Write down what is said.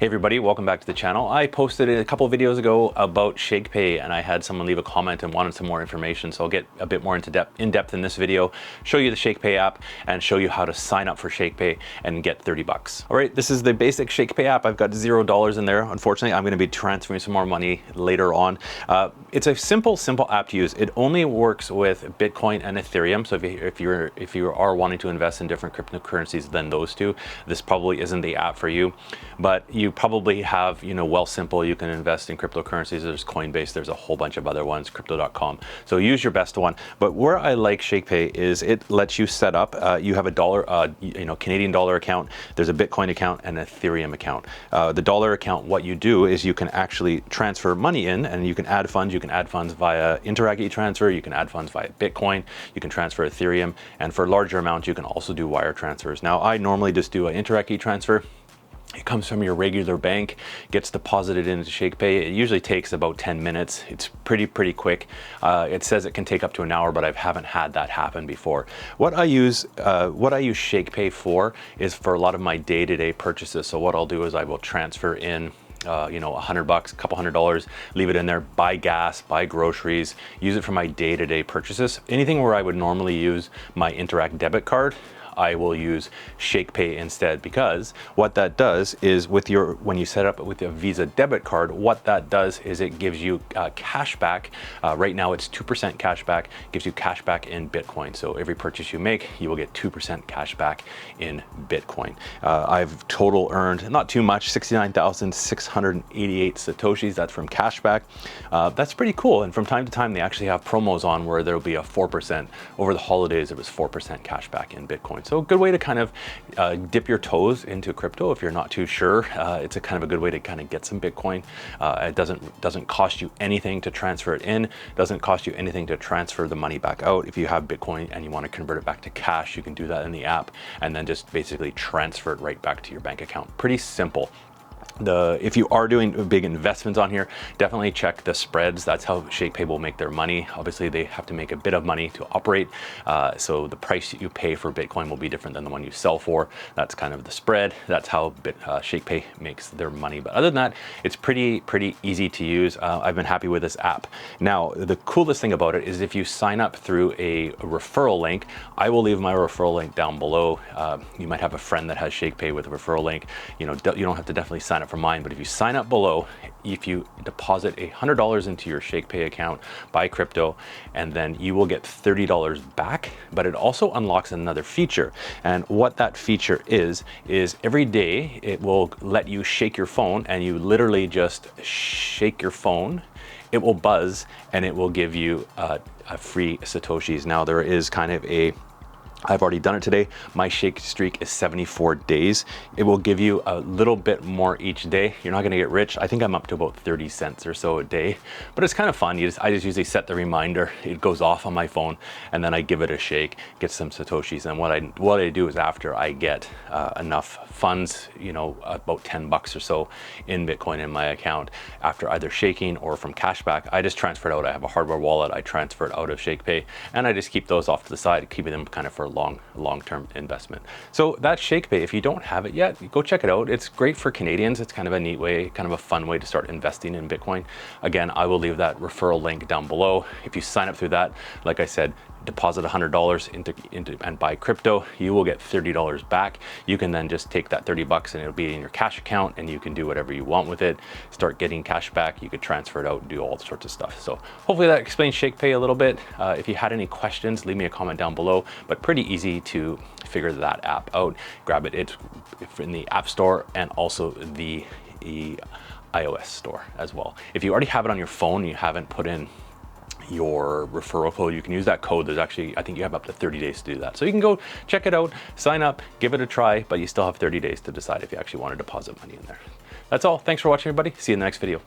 Hey everybody, welcome back to the channel. I posted a couple of videos ago about Shakepay and I had someone leave a comment and wanted some more information, so I'll get a bit more in depth in this video, show you the Shakepay app and show you how to sign up for Shakepay and get 30 bucks. All right, this is the basic Shakepay app. I've got $0 in there. Unfortunately, I'm going to be transferring some more money later on. It's a simple app to use. It only works with Bitcoin and Ethereum, so if you are wanting to invest in different cryptocurrencies than those two, this probably isn't the app for you. But you probably have, Wealthsimple, you can invest in cryptocurrencies. There's Coinbase, there's a whole bunch of other ones, crypto.com. So use your best one. But where I like Shakepay is it lets you set up, you have a dollar, Canadian dollar account, there's a Bitcoin account and an Ethereum account. The dollar account, what you do is you can actually transfer money in and you can add funds. You can add funds via Interac e-transfer, you can add funds via Bitcoin, you can transfer Ethereum, and for larger amounts, you can also do wire transfers. Now, I normally just do an Interac e-transfer. It comes from your regular bank, gets deposited into Shakepay. It usually takes about 10 minutes. It's pretty quick. It says it can take up to an hour, but I haven't had that happen before. What I use Shakepay for is for a lot of my day-to-day purchases. So what I'll do is I will transfer in $100, a couple $100, leave it in there, buy gas, buy groceries, use it for my day-to-day purchases. Anything where I would normally use my Interac debit card, I will use Shakepay instead, because what that does is when you set up with a Visa debit card, what that does is it gives you cash back. Right now it's 2% cash back, gives you cash back in Bitcoin. So every purchase you make, you will get 2% cash back in Bitcoin. I've total earned, not too much, 69,688 satoshis. That's from cashback. That's pretty cool. And from time to time, they actually have promos on where there'll be a 4%. Over the holidays, it was 4% cash back in Bitcoin. So a good way to kind of dip your toes into crypto if you're not too sure. It's a kind of a good way to kind of get some Bitcoin. It doesn't cost you anything to transfer it in. Doesn't cost you anything to transfer the money back out. If you have Bitcoin and you want to convert it back to cash, you can do that in the app and then just basically transfer it right back to your bank account. Pretty simple. If you are doing big investments on here, definitely check the spreads. That's how Shakepay will make their money. Obviously, they have to make a bit of money to operate. So the price that you pay for Bitcoin will be different than the one you sell for. That's kind of the spread. That's how Shakepay makes their money. But other than that, it's pretty easy to use. I've been happy with this app. Now, the coolest thing about it is if you sign up through a referral link, I will leave my referral link down below. You might have a friend that has Shakepay with a referral link. You don't have to definitely sign up for mine, but if you sign up below, if you deposit $100 into your Shakepay account, buy crypto, and then you will get $30 back. But it also unlocks another feature, and what that feature is every day it will let you shake your phone, and you literally just shake your phone. It will buzz and it will give you a free satoshis. Now there is kind of I've already done it today. My shake streak is 74 days. It will give you a little bit more each day. You're not gonna get rich. I think I'm up to about 30 cents or so a day, but it's kind of fun. I just usually set the reminder. It goes off on my phone and then I give it a shake, get some satoshis. And what I do is after I get enough funds, about 10 bucks or so in Bitcoin in my account, after either shaking or from cashback, I just transfer it out. I have a hardware wallet. I transfer it out of Shakepay and I just keep those off to the side, keeping them kind of for long-term investment. So that's Shakepay. If you don't have it yet, go check it out. It's great for Canadians. It's kind of a neat way, kind of a fun way to start investing in Bitcoin. Again, I will leave that referral link down below. If you sign up through that, like I said, deposit $100 into and buy crypto, you will get $30 back. You can then just take that 30 bucks and it'll be in your cash account and you can do whatever you want with it. Start getting cash back. You could transfer it out and do all sorts of stuff. So hopefully that explains Shakepay a little bit. If you had any questions, leave me a comment down below, but pretty easy to figure that app out. Grab it. It's in the App Store and also the iOS store as well. If you already have it on your phone, you haven't put in your referral code, you can use that code. There's actually, I think you have up to 30 days to do that. So you can go check it out, sign up, give it a try, but you still have 30 days to decide if you actually want to deposit money in there. That's all. Thanks for watching, everybody. See you in the next video.